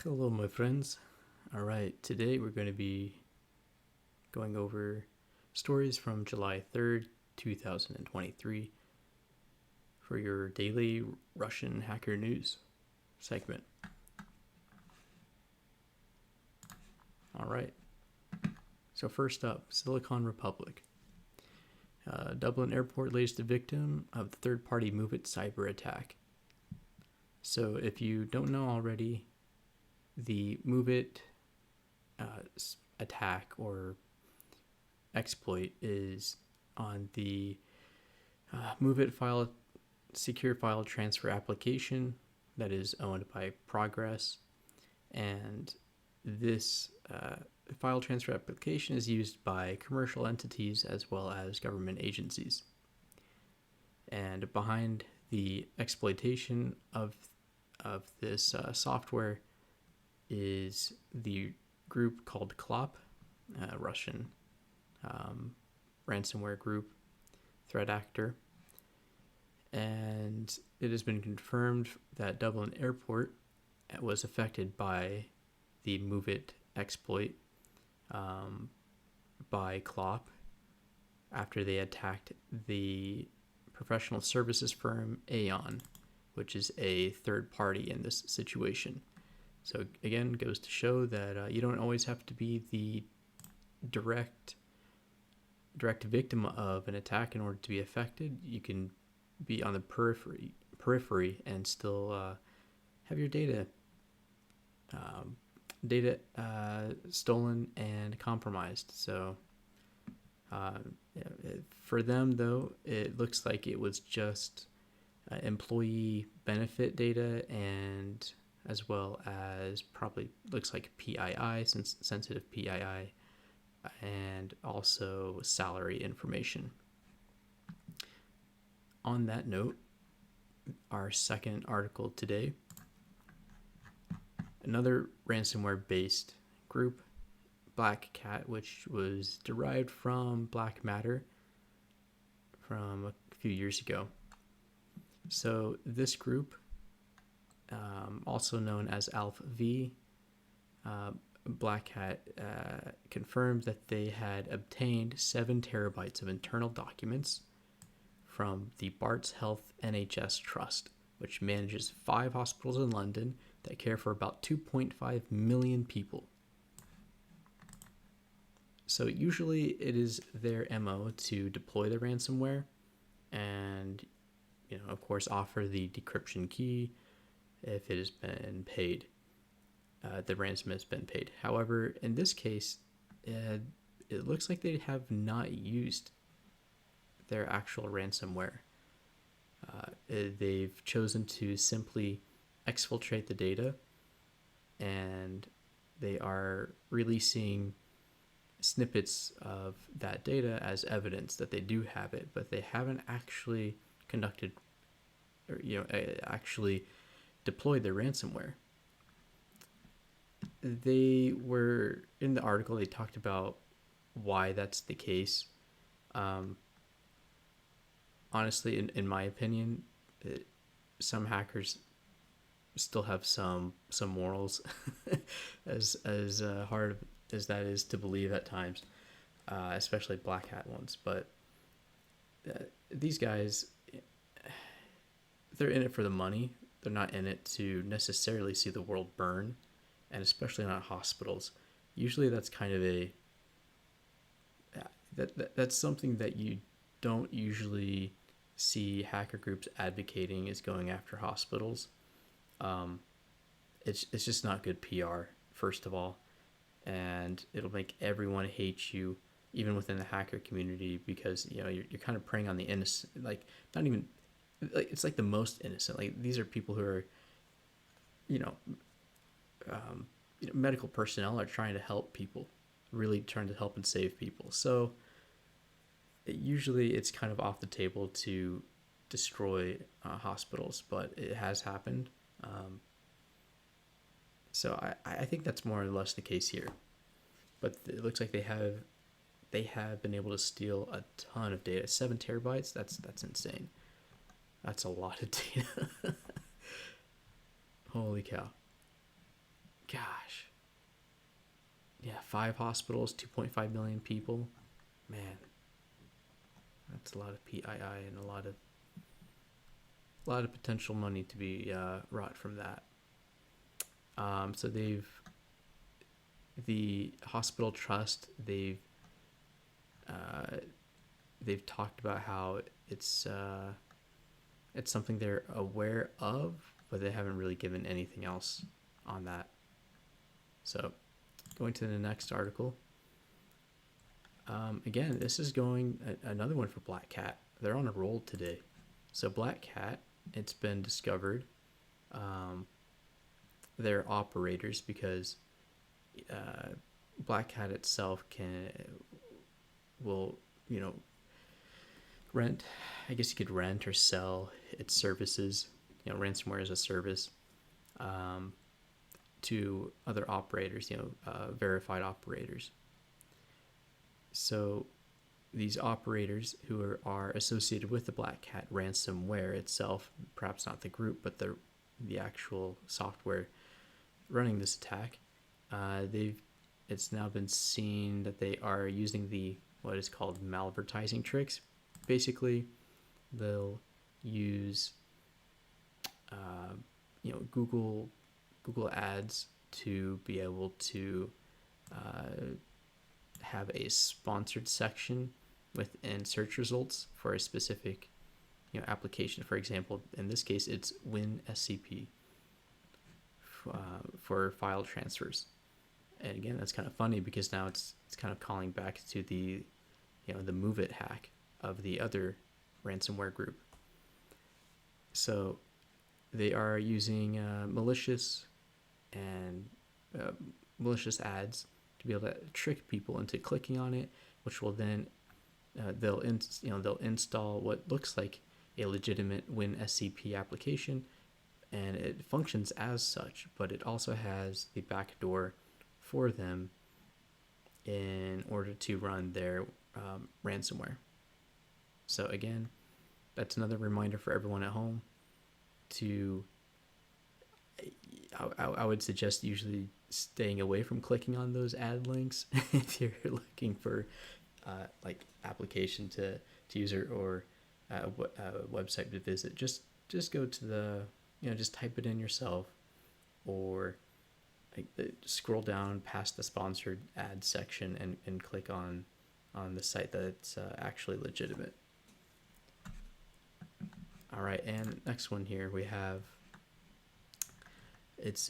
Hello, my friends. All right, today we're going to be going over stories from July 3rd, 2023 for your daily Russian hacker news segment. All right, so first up, Silicon Republic. Dublin Airport lays the victim of the third-party MoveIt cyber attack. So if you don't know already, the MoveIt attack or exploit is on the MoveIt file secure file transfer application that is owned by Progress, and this file transfer application is used by commercial entities as well as government agencies. And behind the exploitation of this software is the group called Cl0p, Russian ransomware group, threat actor. And it has been confirmed that Dublin Airport was affected by the MoveIt exploit by Cl0p after they attacked the professional services firm Aon, which is a third party in this situation. So again, goes to show that you don't always have to be the direct victim of an attack in order to be affected. You can be on the periphery and still have your data stolen and compromised. So for them, though, it looks like it was just employee benefit data, and as well as probably looks like PII, sensitive PII, and also salary information. On that note, our second article today, another ransomware-based group, Blackcat, which was derived from Black Matter from a few years ago. So this group, also known as ALF-V, Blackcat confirmed that they had obtained 7 terabytes of internal documents from the Barts Health NHS Trust, which manages 5 hospitals in London that care for about 2.5 million people. So usually it is their MO to deploy the ransomware and, of course, offer the decryption key if it has been paid. The ransom has been paid. However, in this case, it looks like they have not used their actual ransomware. They've chosen to simply exfiltrate the data, and they are releasing snippets of that data as evidence that they do have it, but they haven't actually conducted or actually deployed their ransomware. They were in the article, they talked about why that's the case. Honestly, in my opinion, some hackers still have some morals, as hard as that is to believe at times, especially Black Hat ones. But these guys, they're in it for the money. They're not in it to necessarily see the world burn, and especially not hospitals. Usually that's kind of that's something that you don't usually see hacker groups advocating, is going after hospitals. It's just not good PR, first of all, and it'll make everyone hate you, even within the hacker community, because you're kind of preying on the innocent. Like, not even like, it's like the most innocent. Like, these are people who are medical personnel are trying to help people, really trying to help and save people. So usually it's kind of off the table to destroy hospitals, but it has happened. So I think that's more or less the case here. But it looks like they have been able to steal a ton of data. 7 terabytes, that's insane. That's a lot of data. Holy cow. gosh. Yeah, 5 hospitals, 2.5 million people. Man, that's a lot of PII and a lot of potential money to be wrought from that. So the hospital trust, they've talked about how it's something they're aware of, but they haven't really given anything else on that. So going to the next article. Again, this is another one for Blackcat. They're on a roll today. So Blackcat, it's been discovered. They're operators because Blackcat itself will rent. I guess you could rent or sell its services. Ransomware as a service to other operators. Verified operators. So these operators who are associated with the Blackcat ransomware itself, perhaps not the group, but the actual software running this attack, it's now been seen that they are using what is called malvertising tricks. Basically, they'll use Google ads to be able to have a sponsored section within search results for a specific application. For example, in this case, it's WinSCP for file transfers. And again, that's kind of funny because now it's kind of calling back to the Move It hack of the other ransomware group. So they are using malicious ads to be able to trick people into clicking on it, which will then they'll install what looks like a legitimate WinSCP application, and it functions as such, but it also has the backdoor for them in order to run their ransomware. So again, that's another reminder for everyone at home to, I would suggest usually staying away from clicking on those ad links if you're looking for like application to use or a website to visit. Just go to the, just type it in yourself, or scroll down past the sponsored ad section and click on the site that's actually legitimate. All right, and next one here we have, it's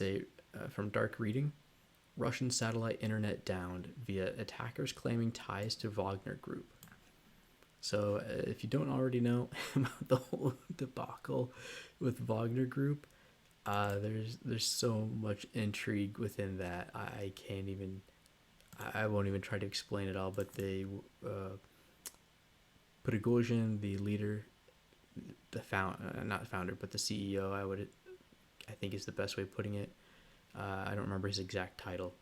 from Dark Reading. Russian satellite internet downed via attackers claiming ties to Wagner Group. So if you don't already know about the whole debacle with Wagner Group, there's so much intrigue within that. I won't even try to explain it all, but they Prigozhin, the leader, not founder, but the CEO, I think is the best way of putting it. I don't remember his exact title.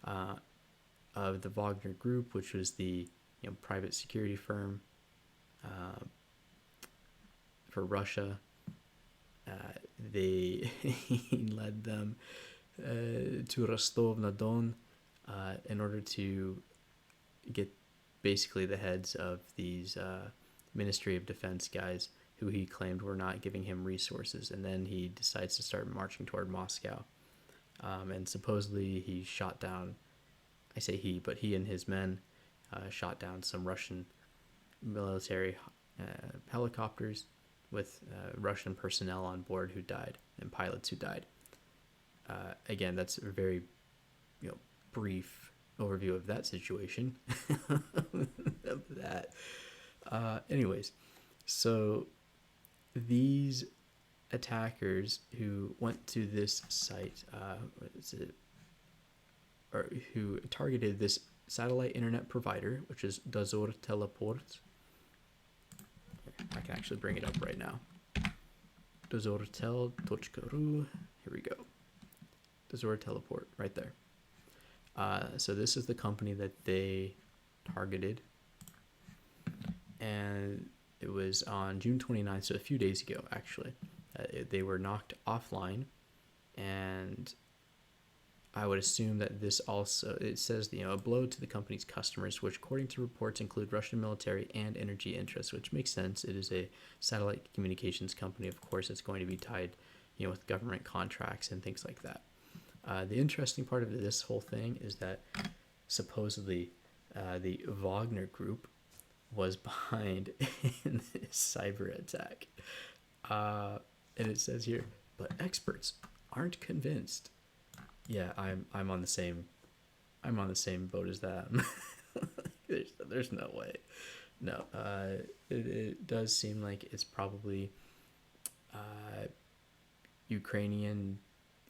Of the Wagner Group, which was the private security firm for Russia. He led them to Rostov-na-Don in order to get basically the heads of these Ministry of Defense guys who he claimed were not giving him resources. And then he decides to start marching toward Moscow. And supposedly he shot down, I say he, but he and his men shot down some Russian military helicopters with Russian personnel on board who died, and pilots who died. Again, that's a very brief overview of that situation. Of that. Anyways, so these attackers who went to this site, or who targeted this satellite internet provider, which is Dozor Teleport. I can actually bring it up right now. Dozortel.ru. Here we go. Dozor Teleport, right there. So this is the company that they targeted, and it was on June 29th, so a few days ago, actually. They were knocked offline, and I would assume that this also, it says, a blow to the company's customers, which according to reports include Russian military and energy interests, which makes sense. It is a satellite communications company. Of course, it's going to be tied, with government contracts and things like that. The interesting part of this whole thing is that supposedly the Wagner group was behind in this cyber attack. And it says here, but experts aren't convinced. Yeah, I'm on the same boat as that. there's no way. No, it does seem like it's probably Ukrainian,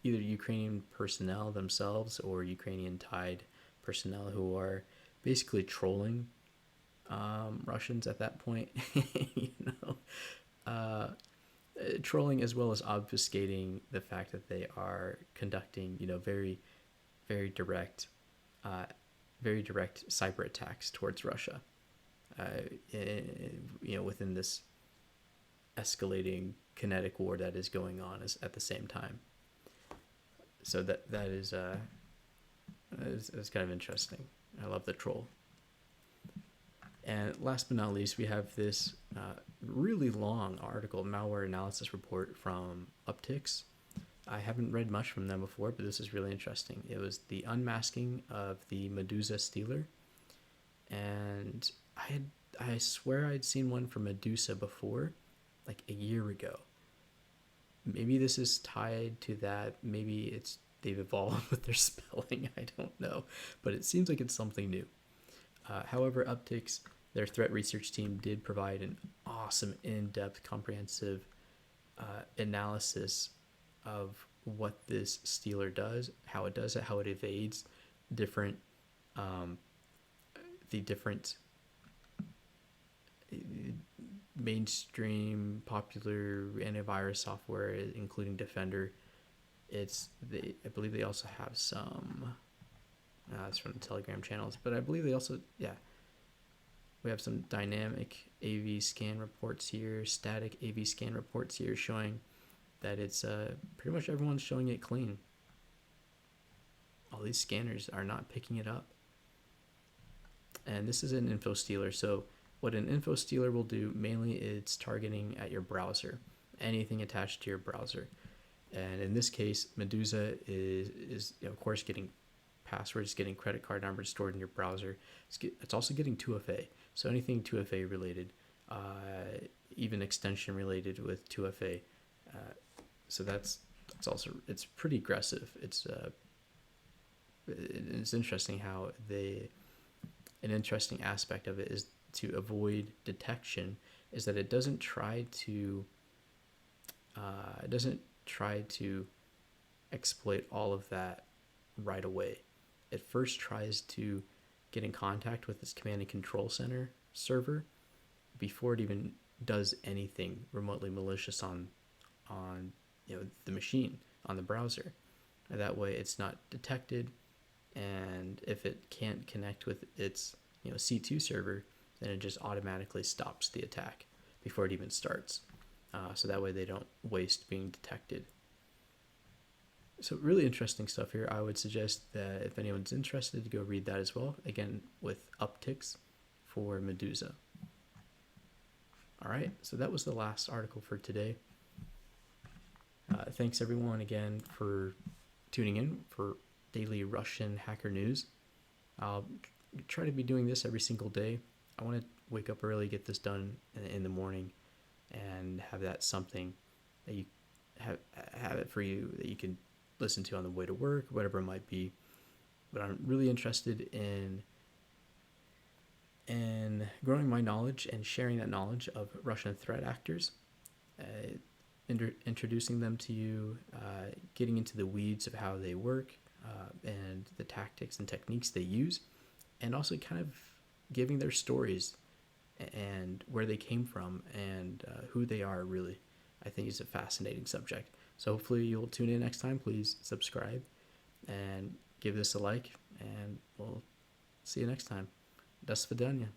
either Ukrainian personnel themselves or Ukrainian tied personnel who are basically trolling Russians at that point. Trolling as well as obfuscating the fact that they are conducting, very, very direct cyber attacks towards Russia, within this escalating kinetic war that is going on at the same time. So that is kind of interesting. I love the troll. And last but not least, we have this really long article, malware analysis report from Upticks. I haven't read much from them before, but this is really interesting. It was the unmasking of the Meduza stealer. And I swear I'd seen one from Meduza before, like a year ago. Maybe this is tied to that. Maybe they've evolved with their spelling. I don't know. But it seems like it's something new. However, Upticks, their threat research team, did provide an awesome, in-depth, comprehensive analysis of what this stealer does, how it does it, how it evades the different mainstream popular antivirus software, including Defender. I believe they also have some. It's from the Telegram channels, but I believe they also, we have some dynamic AV scan reports here, static AV scan reports here showing that it's pretty much everyone's showing it clean. All these scanners are not picking it up. And this is an infostealer. So what an infostealer will do mainly is targeting at your browser, anything attached to your browser. And in this case, Meduza is of course getting passwords, getting credit card numbers stored in your browser. It's also getting 2FA. So anything 2FA related, even extension related with 2FA. So that's also, it's pretty aggressive. It's interesting how an interesting aspect of it is to avoid detection is that it doesn't try to exploit all of that right away. It first tries to get in contact with this command and control center server before it even does anything remotely malicious on the machine, on the browser. And that way it's not detected, and if it can't connect with its C2 server, then it just automatically stops the attack before it even starts. So that way they don't waste being detected. So really interesting stuff here. I would suggest that if anyone's interested to go read that as well. Again, with Upticks for Meduza. All right, so that was the last article for today. Thanks everyone again for tuning in for daily Russian hacker news. I'll try to be doing this every single day. I want to wake up early, get this done in the morning, and have that something that you have it for you that you can listen to on the way to work, whatever it might be. But I'm really interested in growing my knowledge and sharing that knowledge of Russian threat actors, introducing them to you, getting into the weeds of how they work, and the tactics and techniques they use, and also kind of giving their stories and where they came from and who they are, really. I think it's a fascinating subject. So hopefully you'll tune in next time. Please subscribe and give this a like, and we'll see you next time. До свидания.